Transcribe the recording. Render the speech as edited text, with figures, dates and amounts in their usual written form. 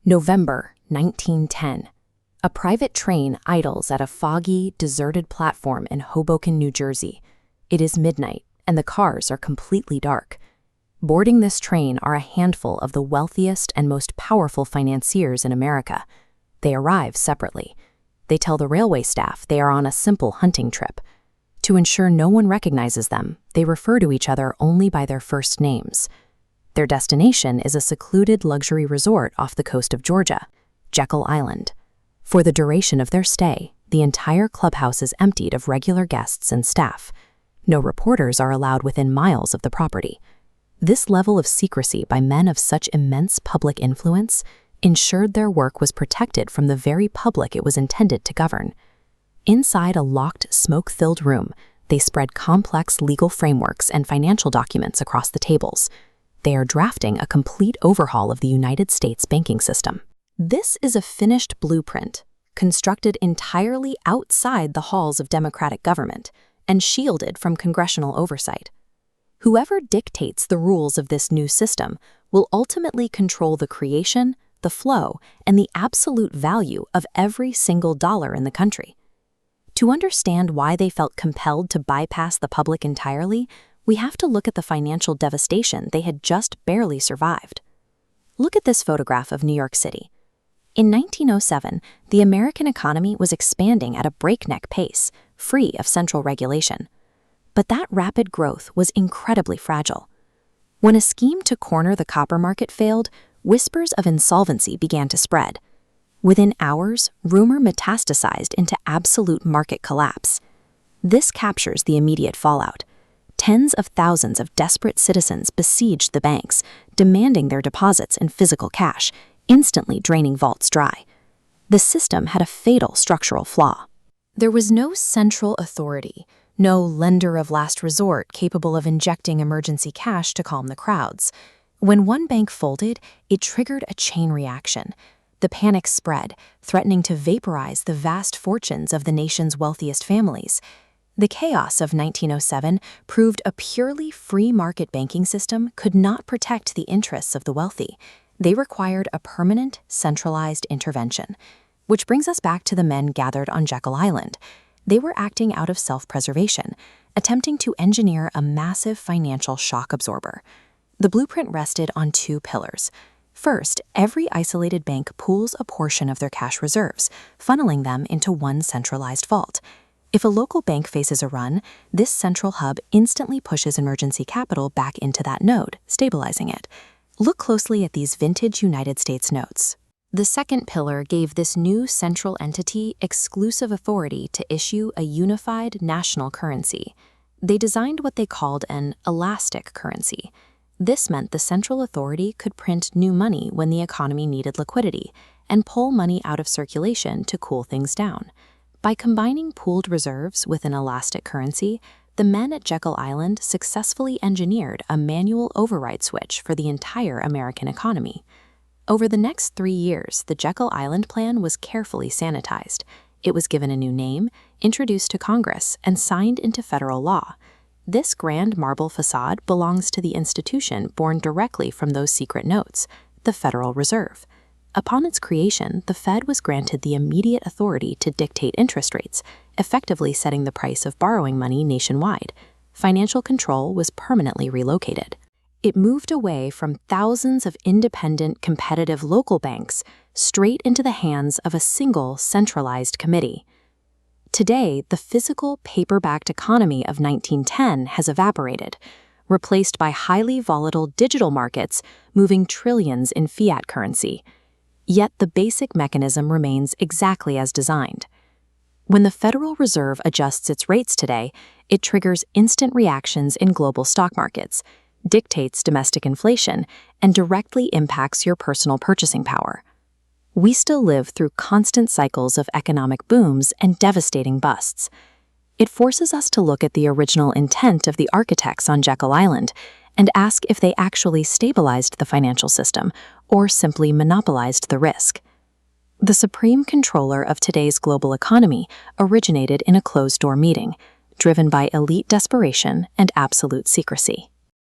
November 1910. A private train idles at a foggy, deserted platform in Hoboken, New Jersey. It is midnight, and the cars are completely dark. Boarding this train are a handful of the wealthiest and most powerful financiers in America. They arrive separately. They tell the railway staff they are on a simple hunting trip. To ensure no one recognizes them, they refer to each other only by their first names. Their destination is a secluded luxury resort off the coast of Georgia, Jekyll Island. For the duration of their stay, the entire clubhouse is emptied of regular guests and staff. No reporters are allowed within miles of the property. This level of secrecy by men of such immense public influence ensured their work was protected from the very public it was intended to govern. Inside a locked, smoke-filled room, they spread complex legal frameworks and financial documents across the tables. They are drafting a complete overhaul of the United States banking system. This is a finished blueprint, constructed entirely outside the halls of democratic government and shielded from congressional oversight. Whoever dictates the rules of this new system will ultimately control the creation, the flow, and the absolute value of every single dollar in the country. To understand why they felt compelled to bypass the public entirely, we have to look at the financial devastation they had just barely survived. Look at this photograph of New York City. In 1907, the American economy was expanding at a breakneck pace, free of central regulation. But that rapid growth was incredibly fragile. When a scheme to corner the copper market failed, whispers of insolvency began to spread. Within hours, rumor metastasized into absolute market collapse. This captures the immediate fallout. Tens of thousands of desperate citizens besieged the banks, demanding their deposits in physical cash, instantly draining vaults dry. The system had a fatal structural flaw. There was no central authority, no lender of last resort capable of injecting emergency cash to calm the crowds. When one bank folded, it triggered a chain reaction. The panic spread, threatening to vaporize the vast fortunes of the nation's wealthiest families. The chaos of 1907 proved a purely free market banking system could not protect the interests of the wealthy. They required a permanent, centralized intervention. Which brings us back to the men gathered on Jekyll Island. They were acting out of self-preservation, attempting to engineer a massive financial shock absorber. The blueprint rested on two pillars. First, every isolated bank pools a portion of their cash reserves, funneling them into one centralized vault. If a local bank faces a run, this central hub instantly pushes emergency capital back into that node, stabilizing it. Look closely at these vintage United States notes. The second pillar gave this new central entity exclusive authority to issue a unified national currency. They designed what they called an elastic currency. This meant the central authority could print new money when the economy needed liquidity and pull money out of circulation to cool things down. By combining pooled reserves with an elastic currency, the men at Jekyll Island successfully engineered a manual override switch for the entire American economy. Over the next 3 years, the Jekyll Island plan was carefully sanitized. It was given a new name, introduced to Congress, and signed into federal law. This grand marble facade belongs to the institution born directly from those secret notes, the Federal Reserve. Upon its creation, the Fed was granted the immediate authority to dictate interest rates, effectively setting the price of borrowing money nationwide. Financial control was permanently relocated. It moved away from thousands of independent, competitive local banks straight into the hands of a single, centralized committee. Today, the physical, paper-backed economy of 1910 has evaporated, replaced by highly volatile digital markets moving trillions in fiat currency. Yet the basic mechanism remains exactly as designed. When the Federal Reserve adjusts its rates today, it triggers instant reactions in global stock markets, dictates domestic inflation, and directly impacts your personal purchasing power. We still live through constant cycles of economic booms and devastating busts. It forces us to look at the original intent of the architects on Jekyll Island and ask if they actually stabilized the financial system or simply monopolized the risk. The supreme controller of today's global economy originated in a closed-door meeting, driven by elite desperation and absolute secrecy.